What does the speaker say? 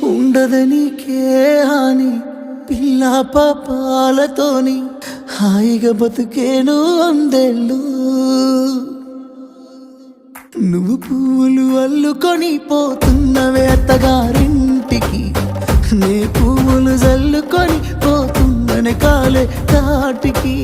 ఉండదు నీకే హాని పిల్ల పాపాలతోని హాయిగా బతుకేను వందేళ్ళు. నువ్వు పువ్వులు అల్లుకొని పోతున్నవే అత్తగారింటికి, నే పువ్వులు జల్లుకొని పోతున్ననే కాలే తాటికి.